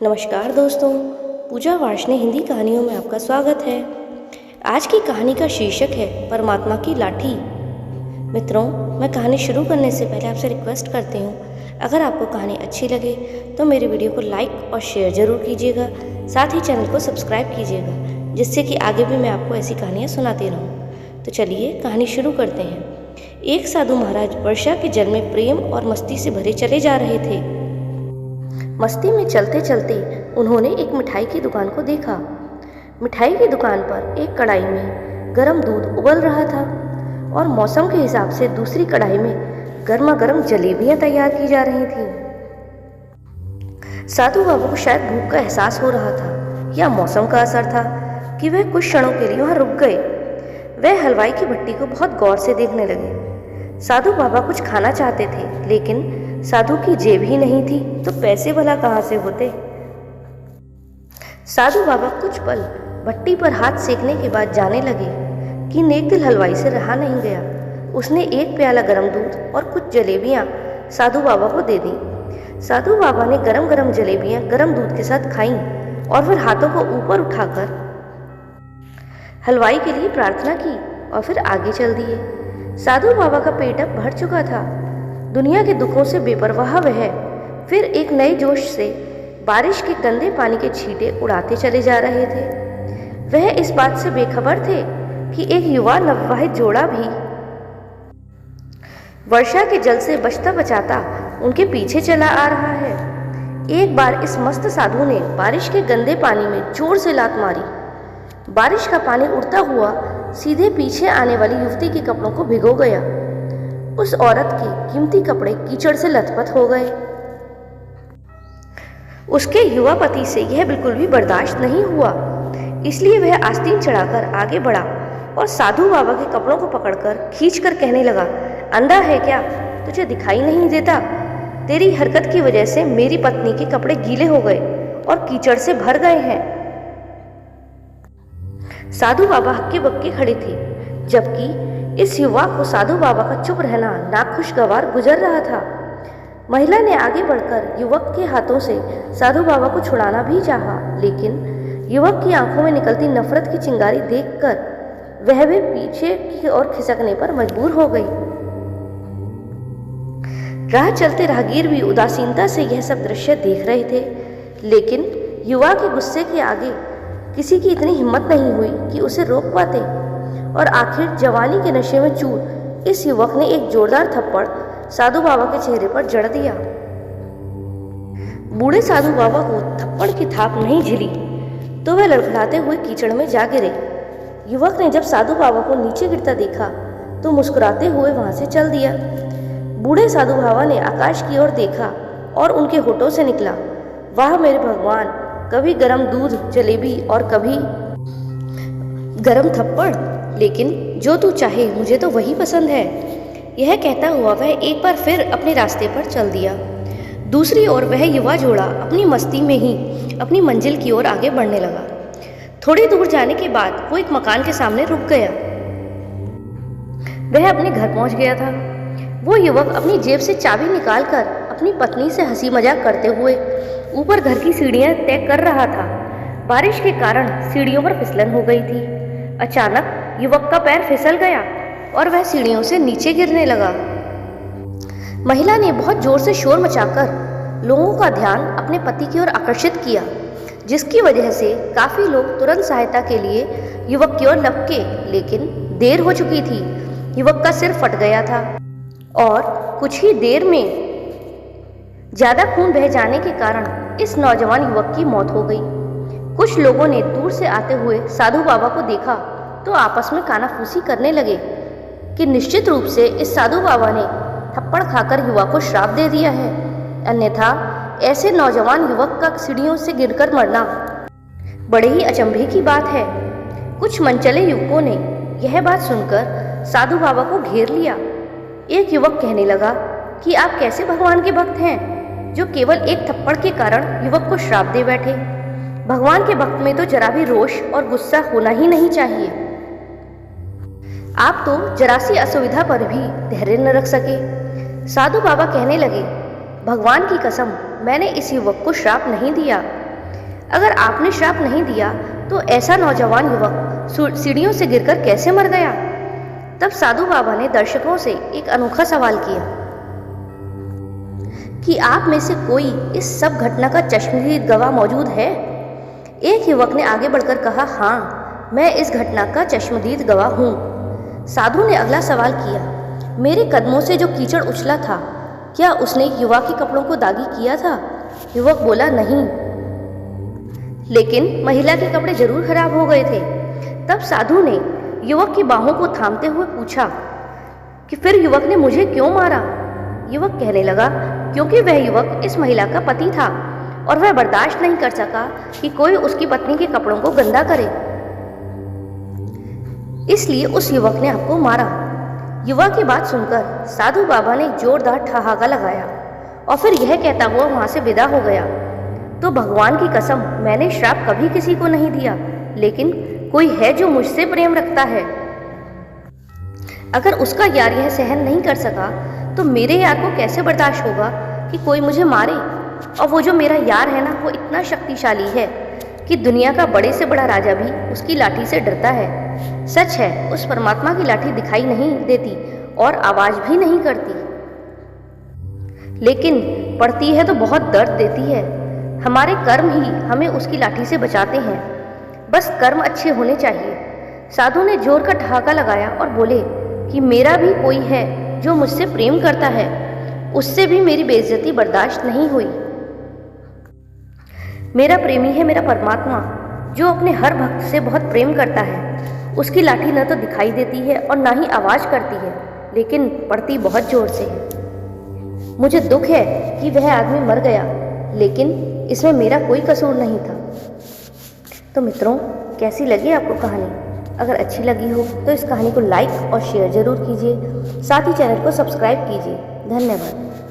नमस्कार दोस्तों, पूजा वार्ष्णेय हिंदी कहानियों में आपका स्वागत है। आज की कहानी का शीर्षक है परमात्मा की लाठी। मित्रों, मैं कहानी शुरू करने से पहले आपसे रिक्वेस्ट करती हूँ, अगर आपको कहानी अच्छी लगे तो मेरे वीडियो को लाइक और शेयर ज़रूर कीजिएगा। साथ ही चैनल को सब्सक्राइब कीजिएगा, जिससे कि आगे भी मैं आपको ऐसी कहानियाँ सुनाती रहूँ। तो चलिए कहानी शुरू करते हैं। एक साधु महाराज वर्षा के जल में प्रेम और मस्ती से भरे चले जा रहे थे। मस्ती में चलते चलते उन्होंने एक मिठाई की दुकान को देखा। मिठाई की दुकान पर एक कढ़ाई में गर्म दूध उबल रहा था और मौसम के हिसाब से दूसरी कढ़ाई में गर्मा गर्म जलेबियां तैयार की जा रही थीं। साधु बाबा को शायद भूख का एहसास हो रहा था या मौसम का असर था कि वह कुछ क्षणों के लिए वहां रुक गए। वह हलवाई की भट्टी को बहुत गौर से देखने लगे। साधु बाबा कुछ खाना चाहते थे, लेकिन साधु की जेब ही नहीं थी, तो पैसे भला कहाँ से होते। साधु बाबा कुछ पल भट्टी पर हाथ सेकने के बाद जाने लगे कि नेक दिल हलवाई से रहा नहीं गया। उसने एक प्याला गरम दूध और कुछ जलेबियां साधु बाबा को दे दी। साधु बाबा ने गरम गरम जलेबियां गरम दूध के साथ खाईं और फिर हाथों को ऊपर उठाकर हलवाई के लिए प्रार्थना की और फिर आगे चल दिए। साधु बाबा का पेट अब भर चुका था। दुनिया के दुखों से बेपरवाह वह फिर एक नए जोश से बारिश के गंदे पानी के छींटे उड़ाते चले जा रहे थे। वह इस बात से बेखबर थे कि एक युवा नवविवाहित जोड़ा भी वर्षा के जल से बचता बचाता उनके पीछे चला आ रहा है। एक बार इस मस्त साधु ने बारिश के गंदे पानी में जोर से लात मारी। बारिश का पानी उड़ता हुआ सीधे पीछे आने वाली युवती के कपड़ों को भिगो गया। उस औरत के कीमती कपड़े कीचड़ से लथपथ हो गए। उसके युवा पति से यह बिल्कुल भी बर्दाश्त नहीं हुआ, इसलिए वह आस्तीन चढ़ाकर आगे बढ़ा और साधु बाबा के कपड़ों को पकड़कर खींचकर कहने लगा, अंधा है क्या? तुझे दिखाई नहीं देता? तेरी हरकत की वजह से मेरी पत्नी के कपड़े गीले हो गए और कीचड़ से भर गए हैं। साधु बाबा हक्के बक्के खड़े थे, जबकि इस युवा को साधु बाबा का चुप रहना नाखुशगवार गुजर रहा था। महिला ने आगे बढ़कर युवक के हाथों से साधु बाबा को छुड़ाना भी चाहा, लेकिन युवक की आंखों में निकलती नफरत की चिंगारी देखकर वह भी पीछे की ओर खिसकने पर मजबूर हो गई। राह चलते राहगीर भी उदासीनता से यह सब दृश्य देख रहे थे, लेकिन युवा के गुस्से के आगे किसी की इतनी हिम्मत नहीं हुई कि उसे रोक पाते। और आखिर जवानी के नशे में चूर इस युवक ने एक जोरदार थप्पड़ साधु बाबा के चेहरे पर जड़ दिया। बूढ़े साधु बाबा को थप्पड़ की थाप नहीं झिली तो वह लड़खड़ाते हुए कीचड़ में जा गिरे। युवक ने जब साधु बाबा को नीचे गिरता देखा तो मुस्कुराते हुए वहां से चल दिया। बूढ़े साधु बाबा ने आकाश की ओर देखा और उनके होठों से निकला, वाह मेरे भगवान, कभी गरम दूध जलेबी और कभी गरम थप्पड़, लेकिन जो तू चाहे मुझे तो वही पसंद है। यह कहता हुआ वह एक बार फिर अपने रास्ते पर चल दिया। दूसरी ओर वह युवा जोड़ा अपनी मस्ती में ही अपनी मंजिल की ओर आगे बढ़ने लगा। थोड़ी दूर जाने के बाद वो एक मकान के सामने रुक गया। वह अपने घर पहुंच गया था। वो युवक अपनी जेब से चाबी निकालकर अपनी पत्नी से हंसी मजाक करते हुए ऊपर घर की सीढ़ियां तय कर रहा था। बारिश के कारण सीढ़ियों पर फिसलन हो गई थी। अचानक युवक का पैर फिसल गया और वह सीढ़ियों से नीचे गिरने लगा। महिला ने बहुत जोर से शोर मचाकर लोगों का ध्यान अपने पति की ओर आकर्षित किया, जिसकी वजह से काफी लोग तुरंत सहायता के लिए युवक की ओर लपके, लेकिन देर हो चुकी थी। युवक का सिर फट गया था और कुछ ही देर में ज्यादा खून बह जाने के कारण इस नौजवान युवक की मौत हो गई। कुछ लोगों ने दूर से आते हुए साधु बाबा को देखा तो आपस में कानाफूसी करने लगे कि निश्चित रूप से इस साधु बाबा ने थप्पड़ खाकर युवा को श्राप दे दिया है, अन्यथा ऐसे नौजवान युवक का सीढ़ियों से गिरकर मरना बड़े ही अचंभे की बात है। कुछ मनचले युवकों ने यह बात सुनकर साधु बाबा को घेर लिया। एक युवक कहने लगा कि आप कैसे भगवान के भक्त हैं, जो केवल एक थप्पड़ के कारण युवक को श्राप दे बैठे। भगवान के भक्त में तो जरा भी रोष और गुस्सा होना ही नहीं चाहिए। आप तो जरा सी असुविधा पर भी धैर्य न रख सके। साधु बाबा कहने लगे, भगवान की कसम, मैंने इस युवक को श्राप नहीं दिया। अगर आपने श्राप नहीं दिया तो ऐसा नौजवान युवक सीढ़ियों से गिरकर कैसे मर गया? तब साधु बाबा ने दर्शकों से एक अनोखा सवाल किया कि आप में से कोई इस सब घटना का चश्मदीद गवाह मौजूद है? एक युवक ने आगे बढ़कर कहा, हाँ, मैं इस घटना का चश्मदीद गवाह हूँ। साधु ने अगला सवाल किया, मेरे कदमों से जो कीचड़ उछला था, क्या उसने युवा के कपड़ों को दागी किया था? युवक बोला, नहीं, लेकिन महिला के कपड़े जरूर खराब हो गए थे। तब साधु ने युवक की बाहों को थामते हुए पूछा कि फिर युवक ने मुझे क्यों मारा? युवक कहने लगा, क्योंकि वह युवक इस महिला का पति था और वह बर्दाश्त नहीं कर सका कि कोई उसकी पत्नी के कपड़ों को गंदा करे, इसलिए उस युवक ने आपको मारा। युवा की बात सुनकर साधु बाबा ने जोरदार ठहाका लगाया और फिर यह कहता हुआ वहां से विदा हो गया, तो भगवान की कसम, मैंने श्राप कभी किसी को नहीं दिया, लेकिन कोई है जो मुझसे प्रेम रखता है। अगर उसका यार यह सहन नहीं कर सका तो मेरे यार को कैसे बर्दाश्त होगा कि कोई मुझे मारे? और वो जो मेरा यार है ना, वो इतना शक्तिशाली है कि दुनिया का बड़े से बड़ा राजा भी उसकी लाठी से डरता है। सच है, उस परमात्मा की लाठी दिखाई नहीं देती और आवाज भी नहीं करती, लेकिन पड़ती है तो बहुत दर्द देती है। हमारे कर्म ही हमें उसकी लाठी से बचाते हैं, बस कर्म अच्छे होने चाहिए। साधु ने जोर का ठहाका लगाया और बोले कि मेरा भी कोई है जो मुझसे प्रेम करता है, उससे भी मेरी बेइज्जती बर्दाश्त नहीं हुई। मेरा प्रेमी है मेरा परमात्मा, जो अपने हर भक्त से बहुत प्रेम करता है। उसकी लाठी न तो दिखाई देती है और ना ही आवाज करती है, लेकिन पड़ती बहुत जोर से है। मुझे दुख है कि वह आदमी मर गया, लेकिन इसमें मेरा कोई कसूर नहीं था। तो मित्रों, कैसी लगी आपको कहानी? अगर अच्छी लगी हो तो इस कहानी को लाइक और शेयर जरूर कीजिए, साथ ही चैनल को सब्सक्राइब कीजिए। धन्यवाद।